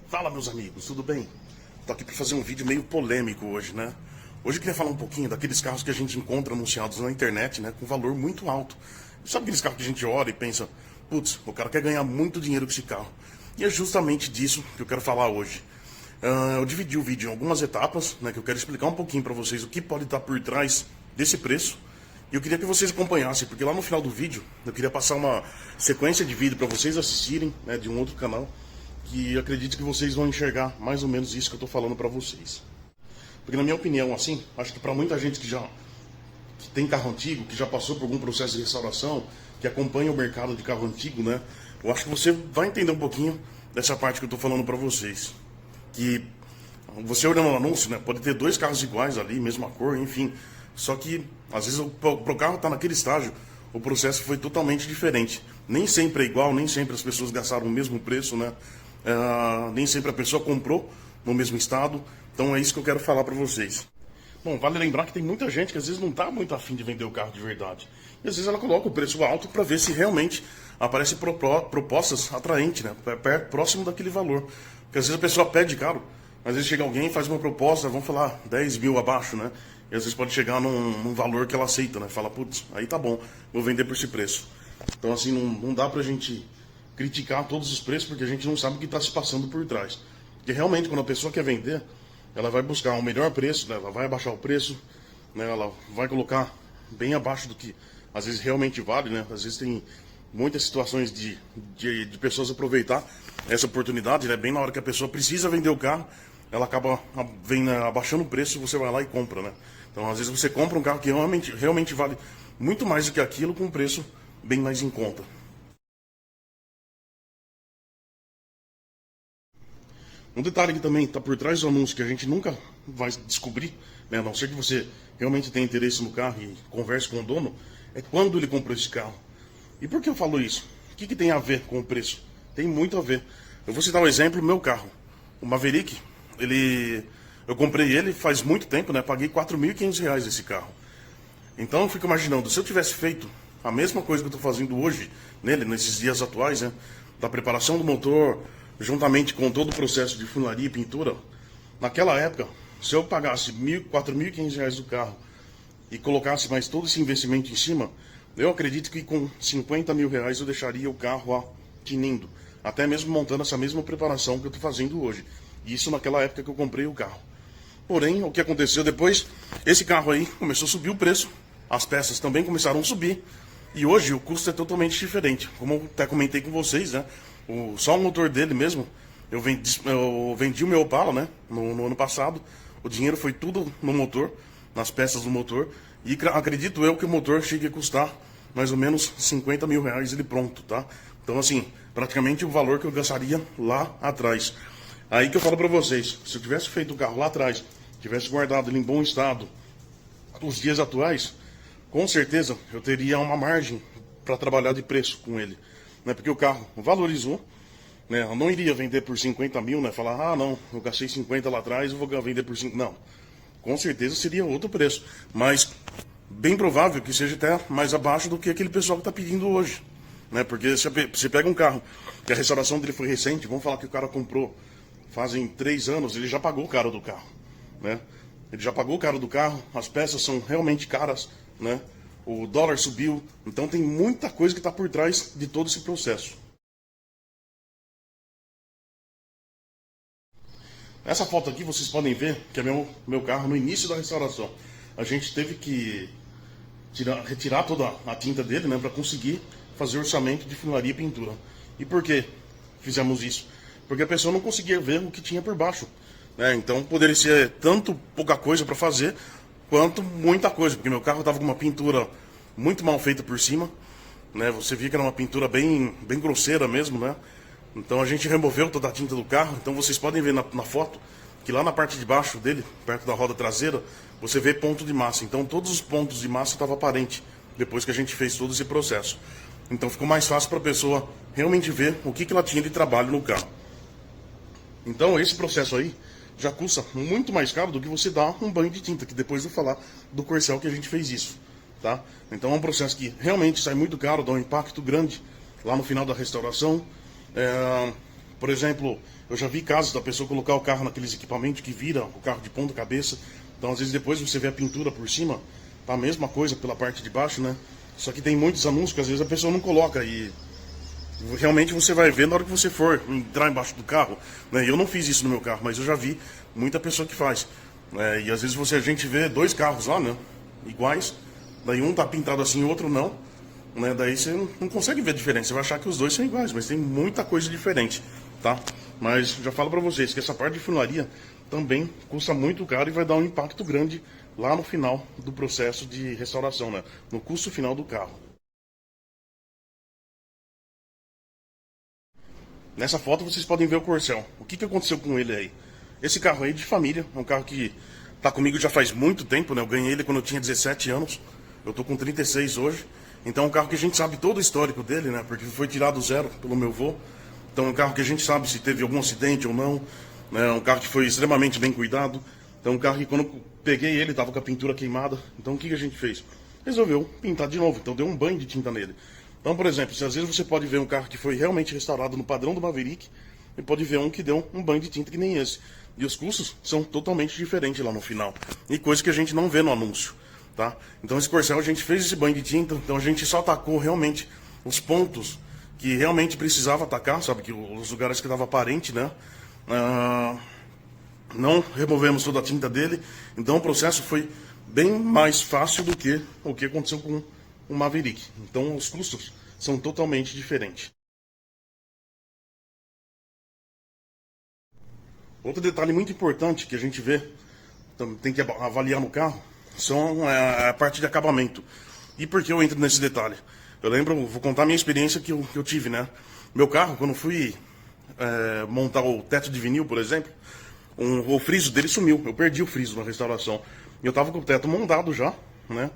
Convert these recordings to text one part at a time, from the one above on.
Fala, meus amigos, tudo bem? Tô aqui para fazer um vídeo meio polêmico hoje, né? Hoje eu queria falar um pouquinho daqueles carros que a gente encontra anunciados na internet, né? Com valor muito alto. Sabe aqueles carros que a gente olha e pensa, putz, o cara quer ganhar muito dinheiro com esse carro. E é justamente disso que eu quero falar hoje. Eu dividi o vídeo em algumas etapas, né? Que eu quero explicar um pouquinho para vocês o que pode estar por trás desse preço. E eu queria que vocês acompanhassem, porque lá no final do vídeo eu queria passar uma sequência de vídeo para vocês assistirem, né? De um outro canal. Que eu acredito que vocês vão enxergar mais ou menos isso que eu estou falando para vocês. Porque na minha opinião, assim, acho que para muita gente que tem carro antigo, que já passou por algum processo de restauração, que acompanha o mercado de carro antigo, né? Eu acho que você vai entender um pouquinho dessa parte que eu estou falando para vocês. Que você olhando no anúncio, né? Pode ter dois carros iguais ali, mesma cor, enfim. Só que às vezes pro carro estar naquele estágio, o processo foi totalmente diferente. Nem sempre é igual, nem sempre as pessoas gastaram o mesmo preço, né? Nem sempre a pessoa comprou no mesmo estado. Então é isso que eu quero falar para vocês. Bom, vale lembrar que tem muita gente que às vezes não está muito afim de vender o carro de verdade. E às vezes ela coloca o preço alto para ver se realmente aparece propostas atraentes, né? Próximo daquele valor. Porque às vezes a pessoa pede caro, às vezes chega alguém e faz uma proposta, vamos falar 10 mil abaixo, né? E às vezes pode chegar num valor que ela aceita, né? Fala, putz, aí tá bom, vou vender por esse preço. Então assim, não dá pra gente criticar todos os preços, porque a gente não sabe o que está se passando por trás. Porque realmente, quando a pessoa quer vender, ela vai buscar um melhor preço, né? Ela vai abaixar o preço, né? Ela vai colocar bem abaixo do que às vezes realmente vale, né? Às vezes tem muitas situações de pessoas aproveitar essa oportunidade, né? Bem na hora que a pessoa precisa vender o carro, ela acaba abaixando o preço e você vai lá e compra, né? Então, às vezes você compra um carro que realmente vale muito mais do que aquilo com um preço bem mais em conta. Um detalhe que também está por trás do anúncio que a gente nunca vai descobrir, né, a não ser que você realmente tenha interesse no carro e converse com o dono, é quando ele comprou esse carro. E por que eu falo isso? O que tem a ver com o preço? Tem muito a ver. Eu vou citar um exemplo do meu carro. O Maverick, eu comprei ele faz muito tempo, né? Paguei R$ 4.500 esse carro. Então eu fico imaginando, se eu tivesse feito a mesma coisa que eu estou fazendo hoje, nele, nesses dias atuais, né? Da preparação do motor, juntamente com todo o processo de funilaria e pintura, naquela época, se eu pagasse R$ 4.500 do carro e colocasse mais todo esse investimento em cima, eu acredito que com R$ 50 mil eu deixaria o carro tinindo, até mesmo montando essa mesma preparação que eu estou fazendo hoje. Isso naquela época que eu comprei o carro. Porém, o que aconteceu depois, esse carro aí começou a subir o preço, as peças também começaram a subir, e hoje o custo é totalmente diferente. Como eu até comentei com vocês, né? Só o motor dele mesmo, eu vendi o meu Opala, né? No ano passado. O dinheiro foi tudo no motor, nas peças do motor. E acredito eu que o motor chegue a custar mais ou menos R$ 50 mil ele pronto, tá? Então assim, praticamente o valor que eu gastaria lá atrás. Aí que eu falo pra vocês, se eu tivesse feito o carro lá atrás, tivesse guardado ele em bom estado, os dias atuais, com certeza eu teria uma margem para trabalhar de preço com ele, né? Porque o carro valorizou, né? Eu não iria vender por 50 mil, né? Falar, ah não, eu gastei 50 lá atrás, eu vou vender por 5. Não, com certeza seria outro preço, mas bem provável que seja até mais abaixo do que aquele pessoal que está pedindo hoje, né? Porque se você pega um carro que a restauração dele foi recente, vamos falar que o cara comprou fazem 3 anos, ele já pagou o caro do carro, né? Ele já pagou o caro do carro, as peças são realmente caras, né? O dólar subiu, então tem muita coisa que está por trás de todo esse processo. Essa foto aqui vocês podem ver que é meu carro no início da restauração. A gente teve que retirar toda a tinta dele, né, para conseguir fazer orçamento de funilaria e pintura. E por que fizemos isso? Porque a pessoa não conseguia ver o que tinha por baixo, né? Então poderia ser tanto pouca coisa para fazer, quanto muita coisa, porque meu carro estava com uma pintura muito mal feita por cima, né? Você via que era uma pintura bem grosseira mesmo, né? Então a gente removeu toda a tinta do carro. Então vocês podem ver na foto que lá na parte de baixo dele, perto da roda traseira, você vê ponto de massa. Então todos os pontos de massa estavam aparentes depois que a gente fez todo esse processo. Então ficou mais fácil para a pessoa realmente ver o que ela tinha de trabalho no carro. Então esse processo aí já custa muito mais caro do que você dar um banho de tinta, que depois eu vou falar do Corcel que a gente fez isso, tá? Então é um processo que realmente sai muito caro, dá um impacto grande lá no final da restauração. Por exemplo, eu já vi casos da pessoa colocar o carro naqueles equipamentos que viram o carro de ponta cabeça. Então, às vezes, depois você vê a pintura por cima, tá a mesma coisa pela parte de baixo, né? Só que tem muitos anúncios que às vezes a pessoa não coloca e realmente você vai ver na hora que você for entrar embaixo do carro, né? Eu não fiz isso no meu carro, mas eu já vi muita pessoa que faz. E às vezes a gente vê dois carros lá, né? Iguais, daí um tá pintado assim e o outro não, né? Daí você não consegue ver a diferença, você vai achar que os dois são iguais, mas tem muita coisa diferente, tá? Mas já falo pra vocês que essa parte de funilaria também custa muito caro e vai dar um impacto grande lá no final do processo de restauração, né? No custo final do carro. Nessa foto vocês podem ver o Corcel. O que aconteceu com ele aí? Esse carro aí é de família, é um carro que tá comigo já faz muito tempo, né? Eu ganhei ele quando eu tinha 17 anos. Eu tô com 36 hoje. Então é um carro que a gente sabe todo o histórico dele, né? Porque foi tirado zero pelo meu avô. Então é um carro que a gente sabe se teve algum acidente ou não. É um carro que foi extremamente bem cuidado. Então é um carro que quando eu peguei ele tava com a pintura queimada. Então o que a gente fez? Resolveu pintar de novo. Então deu um banho de tinta nele. Então, por exemplo, se às vezes você pode ver um carro que foi realmente restaurado no padrão do Maverick, e pode ver um que deu um banho de tinta que nem esse. E os custos são totalmente diferentes lá no final. E coisa que a gente não vê no anúncio, tá? Então esse Corcel a gente fez esse banho de tinta, então a gente só atacou realmente os pontos que realmente precisava atacar, sabe? Que os lugares que dava aparente, né? Não removemos toda a tinta dele, então o processo foi bem mais fácil do que o que aconteceu com o Maverick. Então os custos são totalmente diferentes. Outro detalhe muito importante que a gente vê, tem que avaliar no carro, são a parte de acabamento. E por que eu entro nesse detalhe? Eu lembro, vou contar a minha experiência que eu tive, né? Meu carro, quando fui montar o teto de vinil, por exemplo, o friso dele sumiu. Eu perdi o friso na restauração. E eu tava com o teto montado já, né?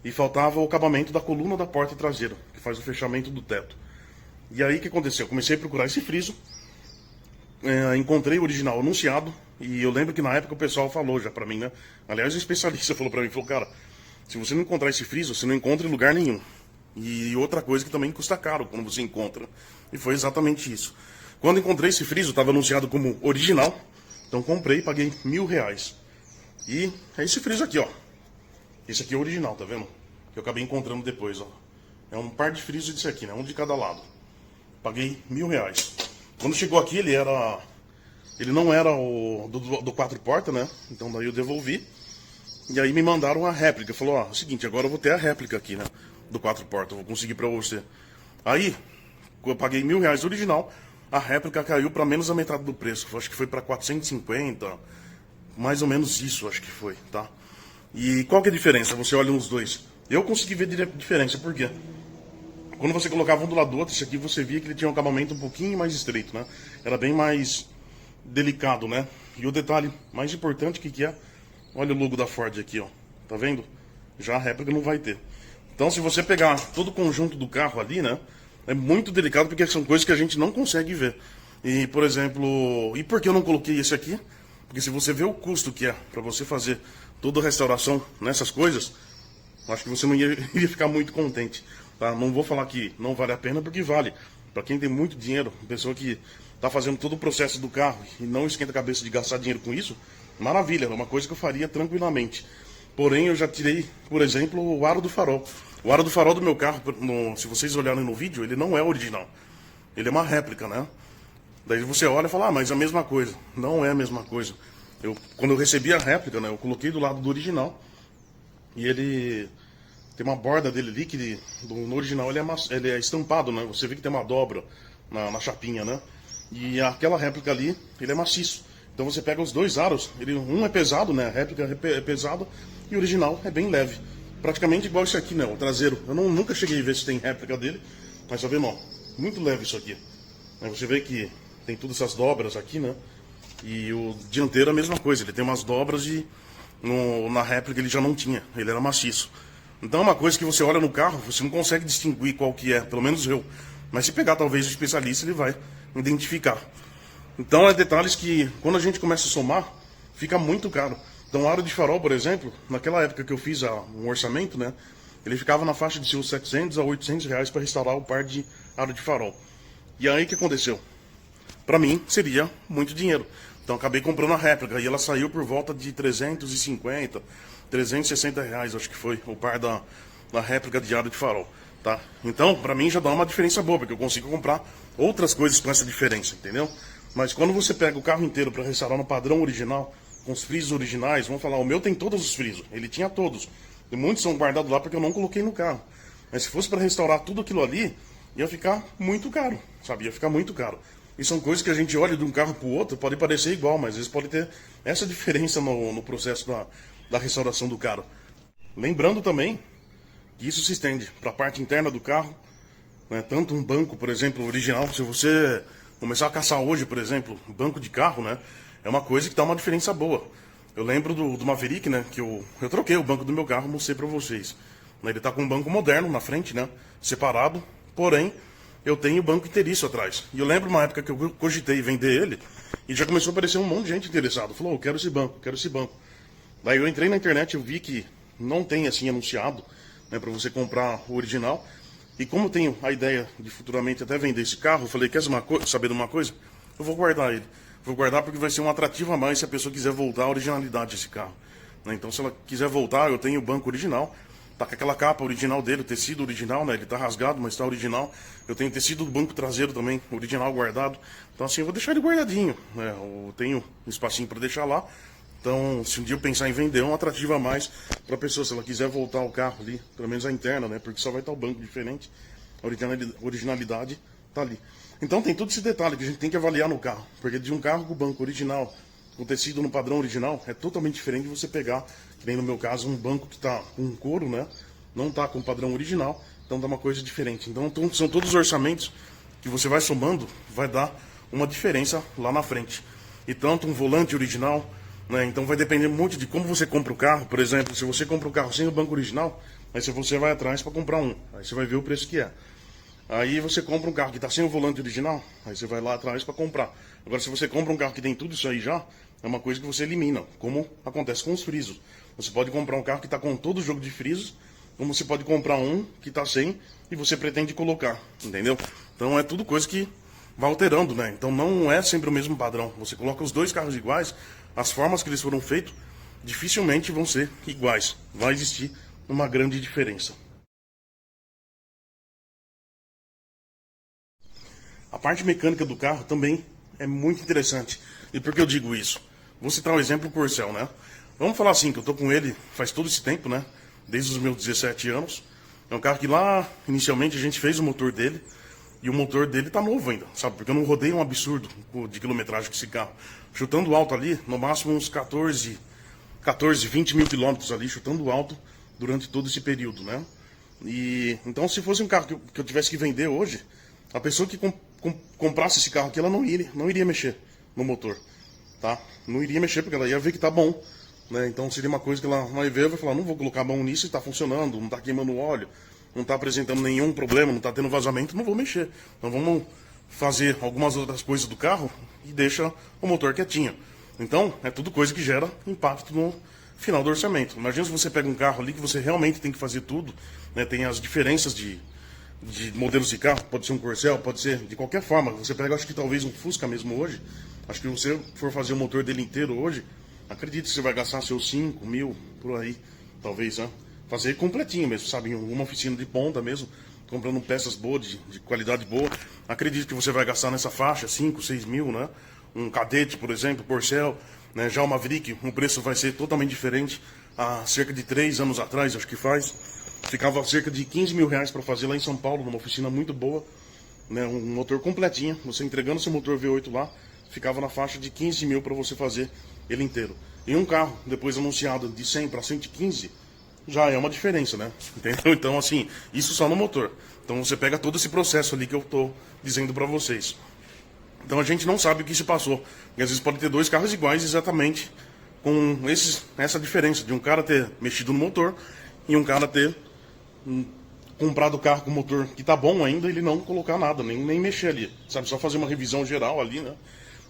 E faltava o acabamento da coluna da porta traseira, que faz o fechamento do teto. E aí o que aconteceu? Eu comecei a procurar esse friso, encontrei o original anunciado, e eu lembro que na época o pessoal falou já pra mim, né? Aliás, o especialista falou pra mim, falou, cara, se você não encontrar esse friso, você não encontra em lugar nenhum. E outra coisa que também custa caro quando você encontra. E foi exatamente isso. Quando encontrei esse friso, estava anunciado como original, então comprei e paguei R$ 1.000. E é esse friso aqui, ó. Esse aqui é o original, tá vendo? Que eu acabei encontrando depois, ó. É um par de frisos desse aqui, né? Um de cada lado. Paguei R$ 1.000. Quando chegou aqui, ele não era o do quatro portas, né? Então daí eu devolvi. E aí me mandaram a réplica. Falou, ó, é o seguinte, agora eu vou ter a réplica aqui, né? Do quatro portas, eu vou conseguir pra você. Aí, eu paguei R$ 1.000 original, a réplica caiu pra menos da metade do preço. Acho que foi pra 450, mais ou menos isso, acho que foi, tá? E qual que é a diferença? Você olha nos dois. Eu consegui ver diferença, por quê? Quando você colocava um do lado do outro, esse aqui você via que ele tinha um acabamento um pouquinho mais estreito, né? Era bem mais delicado, né? E o detalhe mais importante que é, olha o logo da Ford aqui, ó. Tá vendo? Já a réplica não vai ter. Então, se você pegar todo o conjunto do carro ali, né? É muito delicado porque são coisas que a gente não consegue ver. E, por exemplo, e por que eu não coloquei esse aqui? Porque se você vê o custo que é para você fazer toda a restauração nessas coisas, acho que você não iria ficar muito contente. Tá? Não vou falar que não vale a pena, porque vale. Para quem tem muito dinheiro, pessoa que está fazendo todo o processo do carro e não esquenta a cabeça de gastar dinheiro com isso, maravilha, é uma coisa que eu faria tranquilamente. Porém, eu já tirei, por exemplo, o aro do farol. O aro do farol do meu carro, se vocês olharem no vídeo, ele não é original. Ele é uma réplica, né? Daí você olha e fala, ah, mas é a mesma coisa. Não é a mesma coisa. Quando eu recebi a réplica, né, eu coloquei do lado do original. E ele tem uma borda dele ali, que no original ele é estampado, né? Você vê que tem uma dobra na chapinha, né? E aquela réplica ali, ele é maciço. Então você pega os dois aros, um é pesado, né? A réplica é pesada e o original é bem leve. Praticamente igual esse aqui, né? O traseiro. Eu nunca cheguei a ver se tem réplica dele, mas tá vendo, ó? Muito leve isso aqui. Aí você vê que tem todas essas dobras aqui, né? E o dianteiro é a mesma coisa, ele tem umas dobras e na réplica ele já não tinha, ele era maciço. Então é uma coisa que você olha no carro, você não consegue distinguir qual que é, pelo menos eu. Mas se pegar talvez o especialista, ele vai identificar. Então é detalhes que quando a gente começa a somar, fica muito caro. Então o aro de farol, por exemplo, naquela época que eu fiz um orçamento, né? Ele ficava na faixa de seus R$ 700 a R$ 800 para restaurar o par de aro de farol. E aí o que aconteceu? para mim seria muito dinheiro. Então acabei comprando a réplica e ela saiu por volta de 350, 360 reais, acho que foi o par da réplica de aro de farol, tá? Então, para mim já dá uma diferença boa, porque eu consigo comprar outras coisas com essa diferença, entendeu? Mas quando você pega o carro inteiro para restaurar no padrão original, com os frisos originais, vamos falar, o meu tem todos os frisos, ele tinha todos. E muitos são guardados lá porque eu não coloquei no carro. Mas se fosse para restaurar tudo aquilo ali, ia ficar muito caro, sabe? Ia ficar muito caro. E são coisas que a gente olha de um carro para o outro, pode parecer igual, mas às vezes pode ter essa diferença no processo da restauração do carro. Lembrando também que isso se estende para a parte interna do carro, né? Tanto um banco, por exemplo, original, se você começar a caçar hoje, por exemplo, um banco de carro, né? É uma coisa que dá uma diferença boa. Eu lembro do Maverick, né? Que eu troquei o banco do meu carro, mostrei para vocês. Ele tá com um banco moderno na frente, né? Separado, porém eu tenho o banco inteiriço atrás. E eu lembro uma época que eu cogitei vender ele e já começou a aparecer um monte de gente interessado. Falou, eu quero esse banco, quero esse banco. Daí eu entrei na internet, eu vi que não tem assim anunciado, né, para você comprar o original. E como eu tenho a ideia de futuramente até vender esse carro, eu falei, quer saber de uma coisa? Eu vou guardar ele. Vou guardar porque vai ser um atrativo a mais se a pessoa quiser voltar à originalidade desse carro, né? Então se ela quiser voltar, eu tenho o banco original. Tá com aquela capa original dele, o tecido original, né? Ele tá rasgado, mas tá original. Eu tenho tecido do banco traseiro também, original guardado. Então assim, eu vou deixar ele guardadinho, né? Eu tenho um espacinho para deixar lá. Então, se um dia eu pensar em vender, é um atrativo a mais para a pessoa, se ela quiser voltar o carro ali, pelo menos a interna, né? Porque só vai estar o banco diferente. A originalidade tá ali. Então tem todo esse detalhe que a gente tem que avaliar no carro. Porque de um carro com o banco original, com tecido no padrão original, é totalmente diferente de você pegar, que nem no meu caso, um banco que está com couro, né? Não está com o padrão original, então dá uma coisa diferente. Então são todos os orçamentos que você vai somando, vai dar uma diferença lá na frente. E tanto um volante original, né? Então vai depender muito de como você compra o carro. Por exemplo, se você compra o carro sem o banco original, aí se você vai atrás para comprar um, aí você vai ver o preço que é. Aí você compra um carro que está sem o volante original, aí você vai lá atrás para comprar. Agora, se você compra um carro que tem tudo isso aí já, é uma coisa que você elimina, como acontece com os frisos. Você pode comprar um carro que está com todo o jogo de frisos, como você pode comprar um que está sem e você pretende colocar, entendeu? Então é tudo coisa que vai alterando, né? Então não é sempre o mesmo padrão. Você coloca os dois carros iguais, as formas que eles foram feitos dificilmente vão ser iguais. Vai existir uma grande diferença. A parte mecânica do carro também é muito interessante. E por que eu digo isso? Vou citar um exemplo, o Corcel, né? Vamos falar assim, que eu tô com ele faz todo esse tempo, né? Desde os meus 17 anos. É um carro que lá, inicialmente, a gente fez o motor dele. E o motor dele tá novo ainda, sabe? Porque eu não rodei um absurdo de quilometragem com esse carro. Chutando alto ali, no máximo uns 14, 20 mil quilômetros ali, chutando alto durante todo esse período, né? E então, se fosse um carro que eu tivesse que vender hoje, a pessoa que comprasse esse carro aqui, ela não iria mexer no motor, tá? Não iria mexer porque ela ia ver que tá bom, né? Então seria uma coisa que ela vai ver e vai falar, não vou colocar a mão nisso, está funcionando, não está queimando óleo, não está apresentando nenhum problema, não está tendo vazamento, não vou mexer. Então vamos fazer algumas outras coisas do carro e deixa o motor quietinho. Então é tudo coisa que gera impacto no final do orçamento. Imagina se você pega um carro ali que você realmente tem que fazer tudo, né? Tem as diferenças de modelos de carro, pode ser um Corcel, pode ser de qualquer forma. Você pega, acho que talvez um Fusca mesmo hoje, acho que se você for fazer o motor dele inteiro hoje, acredite que você vai gastar seus 5 mil por aí, talvez, né? Fazer completinho mesmo, sabe, em uma oficina de ponta mesmo, comprando peças boas, de qualidade boa. Acredito que você vai gastar nessa faixa 5, 6 mil, né? Um Cadete, por exemplo, Corcel, né? Já o Maverick, o preço vai ser totalmente diferente. Há cerca de 3 anos atrás, acho que ficava cerca de 15 mil reais para fazer lá em São Paulo, numa oficina muito boa, né? Um motor completinho, você entregando seu motor V8 lá, ficava na faixa de 15 mil para você fazer ele inteiro. E um carro, depois anunciado de 100 para 115, já é uma diferença, né? Entendeu? Então, assim, isso só no motor. Então você pega todo esse processo ali que eu tô dizendo para vocês. Então a gente não sabe o que se passou. E às vezes pode ter dois carros iguais exatamente com essa diferença de um cara ter mexido no motor e um cara ter comprado o carro com o motor que tá bom ainda, ele não colocar nada, nem mexer ali, sabe? Só fazer uma revisão geral ali, né?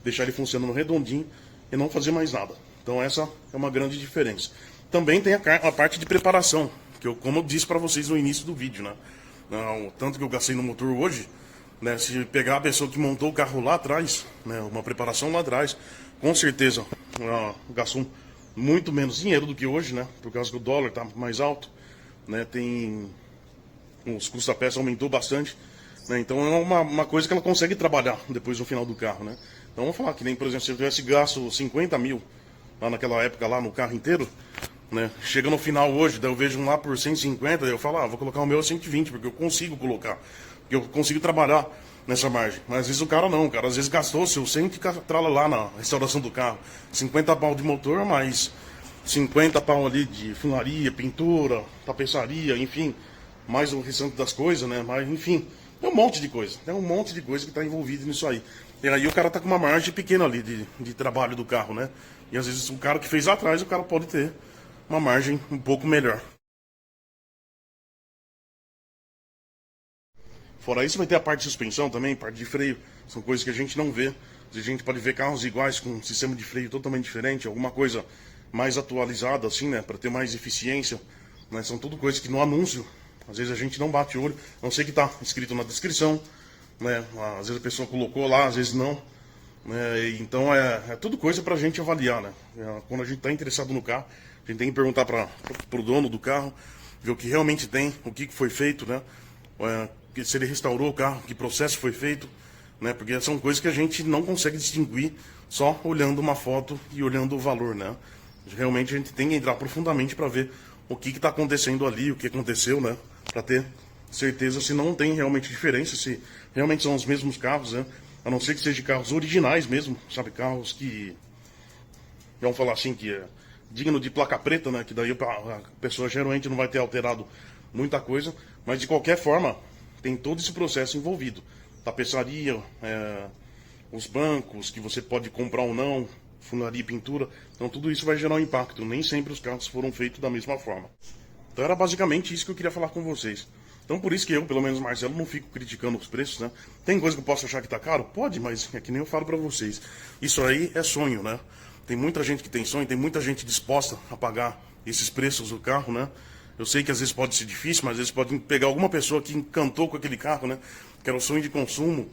Deixar ele funcionando redondinho e não fazer mais nada. Então essa é uma grande diferença. Também tem a parte de preparação, que como eu disse para vocês no início do vídeo, né? Tanto que eu gastei no motor hoje, né? Se pegar a pessoa que montou o carro lá atrás, né? Uma preparação lá atrás, com certeza gastou muito menos dinheiro do que hoje, né? Por causa que o dólar está mais alto, né? Os custos da peça aumentou bastante, né? Então é uma coisa que ela consegue trabalhar depois no final do carro, né? Então vamos falar que nem, por exemplo, se eu tivesse gasto 50 mil lá naquela época lá no carro inteiro, né? Chega no final hoje, daí eu vejo um lá por 150, daí eu falo, vou colocar o meu a 120, porque eu consigo colocar, porque eu consigo trabalhar nessa margem. Mas às vezes o cara não, o cara às vezes gastou seu 100 e trala lá na restauração do carro, 50 pau de motor, mais 50 pau ali de funilaria, pintura, tapeçaria, enfim, mais o restante das coisas, né? Mas enfim, é um monte de coisa, é um monte de coisa que está envolvido nisso aí. E aí o cara tá com uma margem pequena ali de trabalho do carro, né? E às vezes o cara que fez lá atrás, o cara pode ter uma margem um pouco melhor. Fora isso, vai ter a parte de suspensão também, parte de freio. São coisas que a gente não vê. A gente pode ver carros iguais com um sistema de freio totalmente diferente, alguma coisa mais atualizada, assim, né? Para ter mais eficiência. Né? São tudo coisas que no anúncio, às vezes a gente não bate o olho, a não sei que tá escrito na descrição, né? Às vezes a pessoa colocou lá, às vezes não. Então é tudo coisa para a gente avaliar, né? Quando a gente está interessado no carro, a gente tem que perguntar para o dono do carro, ver o que realmente tem, o que foi feito, né? Se ele restaurou o carro, que processo foi feito, né? Porque são coisas que a gente não consegue distinguir só olhando uma foto e olhando o valor, né? Realmente a gente tem que entrar profundamente para ver o que está acontecendo ali, o que aconteceu, né? Para ter certeza se não tem realmente diferença, se realmente são os mesmos carros, né? A não ser que sejam carros originais mesmo, sabe? Carros que, vamos falar assim, que é digno de placa preta, né? Que daí a pessoa geralmente não vai ter alterado muita coisa, mas de qualquer forma tem todo esse processo envolvido. Tapeçaria, os bancos que você pode comprar ou não, funilaria e pintura. Então tudo isso vai gerar um impacto. Nem sempre os carros foram feitos da mesma forma. Então era basicamente isso que eu queria falar com vocês. Então por isso que eu, pelo menos Marcelo, não fico criticando os preços, né? Tem coisa que eu posso achar que tá caro? Pode, mas é que nem eu falo pra vocês. Isso aí é sonho, né? Tem muita gente que tem sonho, tem muita gente disposta a pagar esses preços do carro, né? Eu sei que às vezes pode ser difícil, mas às vezes pode pegar alguma pessoa que encantou com aquele carro, né? Que era o sonho de consumo,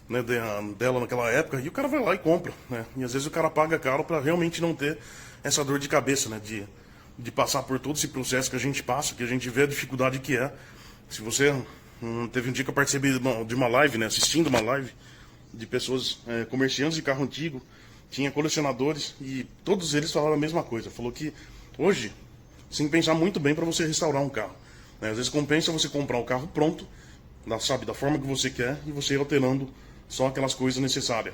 né, dela naquela época, e o cara vai lá e compra, né? E às vezes o cara paga caro para realmente não ter essa dor de cabeça, né? De passar por todo esse processo que a gente passa, que a gente vê a dificuldade que é. Se você... teve um dia que eu participei de uma live, né? Assistindo uma live de pessoas, comerciantes de carro antigo, tinha colecionadores, e todos eles falaram a mesma coisa. Falou que hoje você tem que pensar muito bem para você restaurar um carro, né? Às vezes compensa você comprar o carro pronto, sabe, da forma que você quer, e você ir alterando só aquelas coisas necessárias.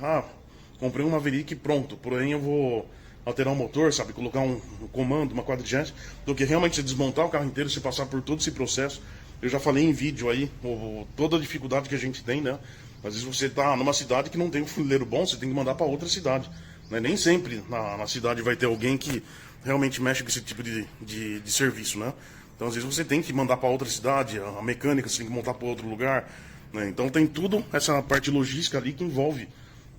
Comprei um Maverick pronto, porém eu vou alterar o motor, sabe, colocar um comando, uma quadrigente, do que realmente você desmontar o carro inteiro, você passar por todo esse processo. Eu já falei em vídeo aí, toda a dificuldade que a gente tem, né? Às vezes você tá numa cidade que não tem um funileiro bom, você tem que mandar para outra cidade, né? Nem sempre na cidade vai ter alguém que realmente mexe com esse tipo de serviço, né? Então às vezes você tem que mandar para outra cidade, a mecânica você tem que montar para outro lugar, né? Então tem tudo essa parte logística ali que envolve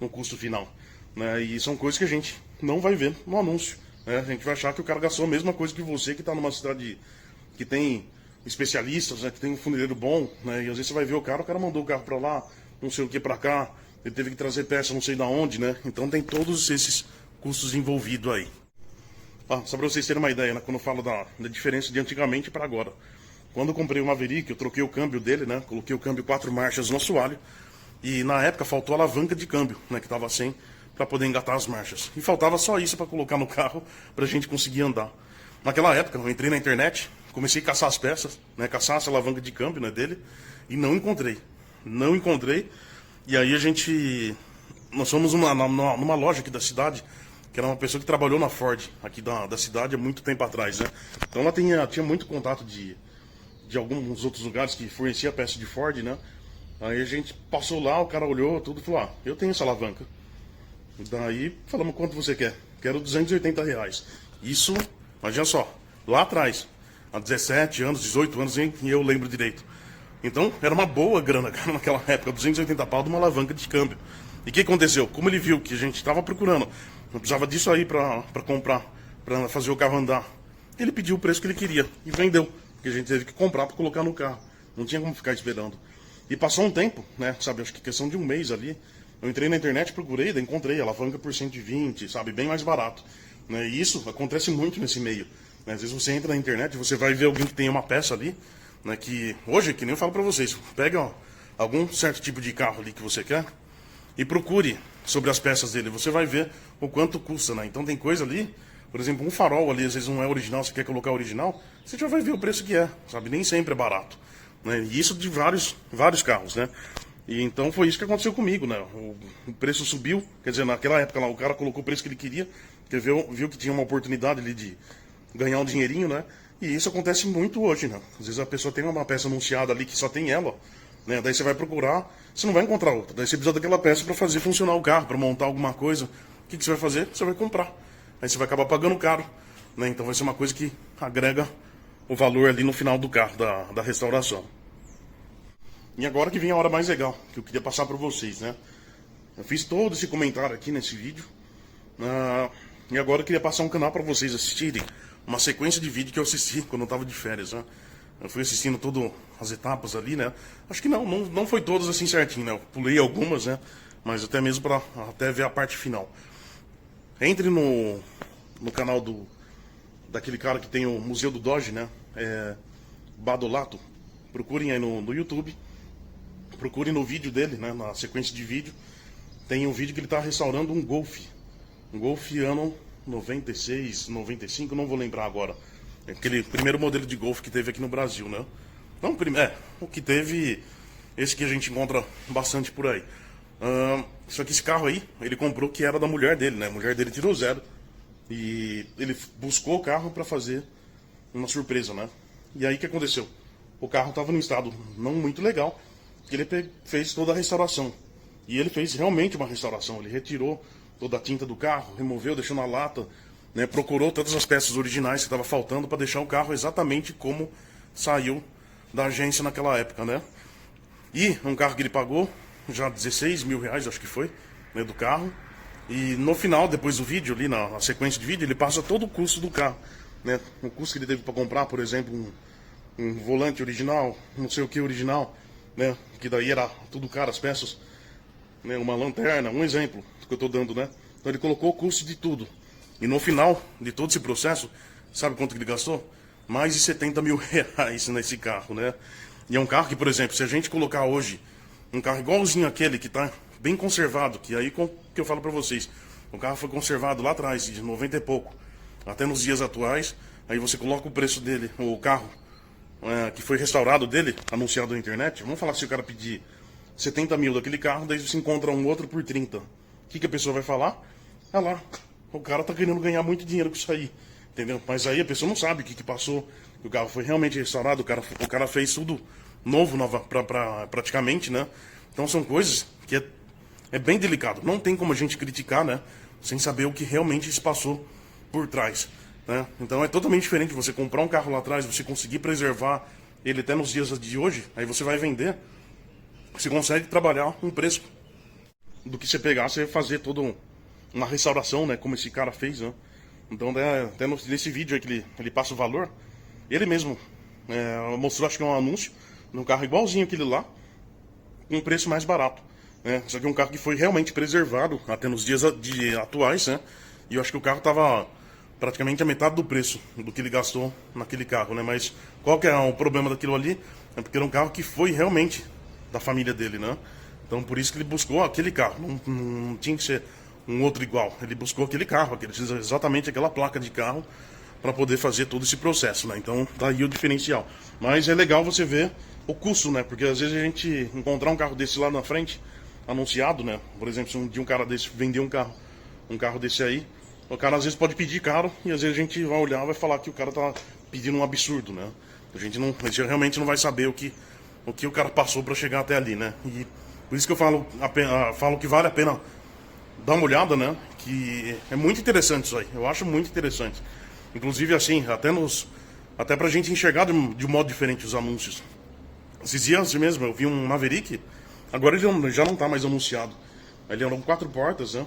no custo final, né? E são coisas que a gente não vai ver no anúncio, né? A gente vai achar que o cara gastou a mesma coisa que você, que está numa cidade que tem especialistas, né? Que tem um funileiro bom, né? E às vezes você vai ver o cara mandou o carro para lá, não sei o que para cá, ele teve que trazer peça não sei da onde, né? Então tem todos esses custos envolvidos aí. Só para vocês terem uma ideia, né? Quando eu falo da diferença de antigamente para agora. Quando eu comprei o Maverick, eu troquei o câmbio dele, né? Coloquei o câmbio 4 marchas no assoalho. E na época faltou a alavanca de câmbio, né? Que estava sem, para poder engatar as marchas. E faltava só isso para colocar no carro, para a gente conseguir andar. Naquela época, eu entrei na internet, comecei a caçar as peças, né? Caçar essa alavanca de câmbio, né, dele. E não encontrei. Não encontrei. E aí nós fomos numa loja aqui da cidade, que era uma pessoa que trabalhou na Ford, aqui da cidade, há muito tempo atrás, né? Então ela tinha muito contato de alguns outros lugares que fornecia peça de Ford, né? Aí a gente passou lá, o cara olhou tudo e falou, eu tenho essa alavanca. Daí falamos, quanto você quer? Quero R$ 280. Isso, imagina só, lá atrás, há 17 anos, 18 anos, e eu lembro direito. Então era uma boa grana, cara, naquela época, 280 pau de uma alavanca de câmbio. E o que aconteceu? Como ele viu que a gente estava procurando, não precisava disso aí para comprar, para fazer o carro andar, ele pediu o preço que ele queria e vendeu, porque a gente teve que comprar para colocar no carro, não tinha como ficar esperando. E passou um tempo, né, sabe, acho que questão de um mês ali, eu entrei na internet, procurei, daí encontrei alavanca por 120, sabe, bem mais barato. Né, e isso acontece muito nesse meio. Né, às vezes você entra na internet, você vai ver alguém que tem uma peça ali, né, que hoje, que nem eu falo pra vocês, pega ó, algum certo tipo de carro ali que você quer e procure sobre as peças dele, você vai ver o quanto custa, né? Então tem coisa ali, por exemplo, um farol ali, às vezes não é original, você quer colocar original, você já vai ver o preço que é, sabe? Nem sempre é barato. Né? E isso de vários carros, né? E então foi isso que aconteceu comigo, né? O preço subiu, quer dizer, naquela época lá, o cara colocou o preço que ele queria, porque viu que tinha uma oportunidade ali de ganhar um dinheirinho, né? E isso acontece muito hoje, né? Às vezes a pessoa tem uma peça anunciada ali que só tem ela, né? Daí você vai procurar, você não vai encontrar outra. Daí você precisa daquela peça para fazer funcionar o carro, para montar alguma coisa. O que você vai fazer? Você vai comprar. Aí você vai acabar pagando caro, né? Então vai ser uma coisa que agrega o valor ali no final do carro, da restauração. E agora que vem a hora mais legal, que eu queria passar para vocês, né? Eu fiz todo esse comentário aqui nesse vídeo. E agora eu queria passar um canal para vocês assistirem uma sequência de vídeo que eu assisti quando eu estava de férias, né? Eu fui assistindo todas as etapas ali, né? Acho que não foi todas assim certinho, né? Eu pulei algumas, né? Mas até mesmo para até ver a parte final. Entre no canal daquele cara que tem o Museu do Dodge, né? Badolato. Procurem aí no YouTube. Procurem no vídeo dele, né? Na sequência de vídeo. Tem um vídeo que ele está restaurando um Golf. Um Golf ano 96, 95, não vou lembrar agora. Aquele primeiro modelo de Golf que teve aqui no Brasil, né? Não, o que teve, esse que a gente encontra bastante por aí. Só que esse carro aí, ele comprou que era da mulher dele, né? A mulher dele tirou zero. E ele buscou o carro para fazer uma surpresa, né? E aí o que aconteceu? O carro estava num estado não muito legal, que ele fez toda a restauração. E ele fez realmente uma restauração. Ele retirou toda a tinta do carro, removeu, deixou na lata, né, procurou todas as peças originais que estavam faltando para deixar o carro exatamente como saiu da agência naquela época, né? E um carro que ele pagou já 16 mil reais, acho que foi, né, do carro. E no final, depois do vídeo, ali na sequência de vídeo, ele passa todo o custo do carro, né? O custo que ele teve para comprar, por exemplo, um volante original, não sei o que original, né? Que daí era tudo caro, as peças, né? Uma lanterna, um exemplo que eu estou dando, né? Então ele colocou o custo de tudo. E no final de todo esse processo, sabe quanto que ele gastou? Mais de 70 mil reais nesse carro, né? E é um carro que, por exemplo, se a gente colocar hoje um carro igualzinho aquele que está bem conservado, que aí que eu falo para vocês, o carro foi conservado lá atrás, de 90 e pouco, até nos dias atuais, aí você coloca o preço dele, o carro que foi restaurado dele, anunciado na internet, vamos falar se o cara pedir 70 mil daquele carro, daí você encontra um outro por 30. O que a pessoa vai falar? Ah lá, o cara tá querendo ganhar muito dinheiro com isso aí, entendeu? Mas aí a pessoa não sabe o que passou, o carro foi realmente restaurado, o cara fez tudo novo, praticamente, né? Então são coisas que é bem delicado. Não tem como a gente criticar, né? Sem saber o que realmente se passou por trás, né? Então é totalmente diferente você comprar um carro lá atrás, você conseguir preservar ele até nos dias de hoje, aí você vai vender, você consegue trabalhar um preço do que você pegar, você fazer toda uma restauração, né? Como esse cara fez, né? Então até nesse vídeo aí que ele passa o valor, ele mesmo mostrou, acho que é um anúncio, num carro igualzinho aquele lá, com um preço mais barato, né? Só que é um carro que foi realmente preservado até nos dias atuais, né? E eu acho que o carro estava praticamente a metade do preço do que ele gastou naquele carro, né? Mas qual que é o problema daquilo ali? É porque era um carro que foi realmente da família dele, né? Então por isso que ele buscou aquele carro, não tinha que ser um outro igual. Ele buscou aquele carro, exatamente aquela placa de carro para poder fazer todo esse processo, né? Então tá aí o diferencial. Mas é legal você ver o custo, né? Porque às vezes a gente encontrar um carro desse lá na frente, anunciado, né? Por exemplo, se um dia um cara desse vender um carro desse aí, o cara às vezes pode pedir caro e às vezes a gente vai olhar e vai falar que o cara tá pedindo um absurdo, né? A gente realmente não vai saber o que o cara passou para chegar até ali, né? E por isso que eu falo que vale a pena dar uma olhada, né? Que é muito interessante isso aí. Eu acho muito interessante. Inclusive, assim, até pra gente enxergar de um modo diferente os anúncios. Esses dias mesmo, eu vi um Maverick, agora ele já não tá mais anunciado. Ele era um 4 portas, né?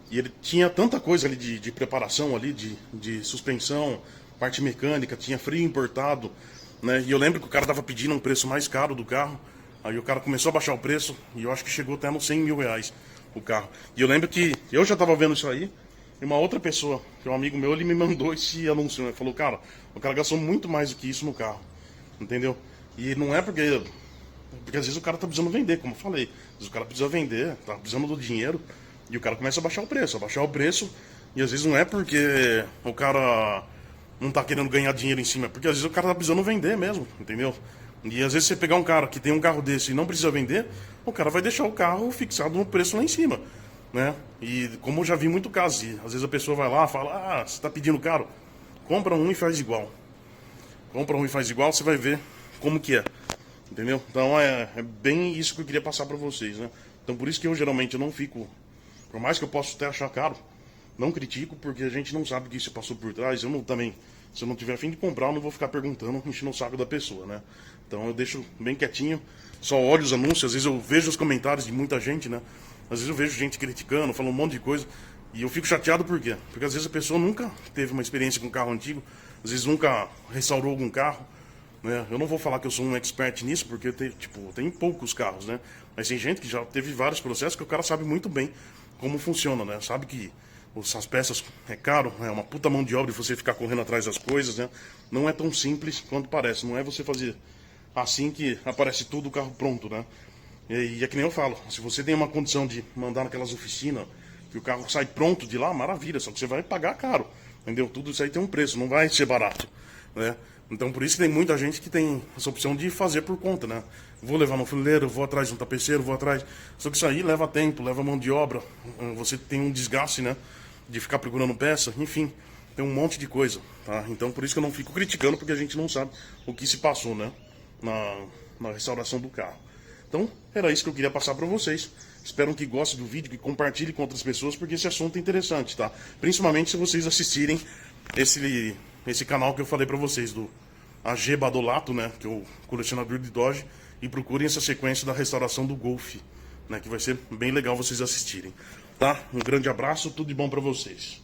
E ele tinha tanta coisa ali de preparação ali, de suspensão, parte mecânica, tinha freio importado, né? E eu lembro que o cara tava pedindo um preço mais caro do carro. Aí o cara começou a baixar o preço e eu acho que chegou até nos 100 mil reais o carro. E eu lembro que eu já tava vendo isso aí e uma outra pessoa, que é um amigo meu, ele me mandou esse anúncio, né? Falou, cara, o cara gastou muito mais do que isso no carro, entendeu? E não é porque às vezes o cara tá precisando vender, como eu falei. Às vezes o cara precisa vender, tá precisando do dinheiro e o cara começa a baixar o preço e às vezes não é porque o cara não tá querendo ganhar dinheiro em cima, é porque às vezes o cara tá precisando vender mesmo, entendeu? E às vezes você pegar um cara que tem um carro desse e não precisa vender, o cara vai deixar o carro fixado no preço lá em cima, né? E como eu já vi muito caso, às vezes a pessoa vai lá e fala, ah, você tá pedindo caro? Compra um e faz igual. Compra um e faz igual, você vai ver como que é, entendeu? Então é bem isso que eu queria passar pra vocês, né? Então por isso que eu geralmente não fico, por mais que eu possa até achar caro, não critico, porque a gente não sabe o que se passou por trás. Eu não, também, se eu não tiver a fim de comprar, eu não vou ficar perguntando, enchendo o saco da pessoa, né? Então eu deixo bem quietinho, só olho os anúncios, às vezes eu vejo os comentários de muita gente, né? Às vezes eu vejo gente criticando, falando um monte de coisa, e eu fico chateado por quê? Porque às vezes a pessoa nunca teve uma experiência com carro antigo, às vezes nunca restaurou algum carro, né? Eu não vou falar que eu sou um expert nisso, porque tem poucos carros, né? Mas tem gente que já teve vários processos que o cara sabe muito bem como funciona, né? Sabe que essas peças é caro, é uma puta mão de obra e você ficar correndo atrás das coisas, né? Não é tão simples quanto parece, não é você fazer assim que aparece tudo o carro pronto, né? E é que nem eu falo, se você tem uma condição de mandar naquelas oficinas, que o carro sai pronto de lá, maravilha, só que você vai pagar caro, entendeu? Tudo isso aí tem um preço, não vai ser barato, né? Então por isso que tem muita gente que tem essa opção de fazer por conta, né? Vou levar no funileiro, vou atrás de um tapeceiro, vou atrás... Só que isso aí leva tempo, leva mão de obra, você tem um desgaste, né? De ficar procurando peça, enfim, tem um monte de coisa, tá? Então por isso que eu não fico criticando, porque a gente não sabe o que se passou, né? Na restauração do carro. Então, era isso que eu queria passar para vocês. Espero que gostem do vídeo, que compartilhem com outras pessoas, porque esse assunto é interessante, tá? Principalmente se vocês assistirem esse canal que eu falei para vocês, do AG Badolato, né? Que é o colecionador de Dodge, e procurem essa sequência da restauração do Golf, né? Que vai ser bem legal vocês assistirem, tá? Um grande abraço, tudo de bom para vocês.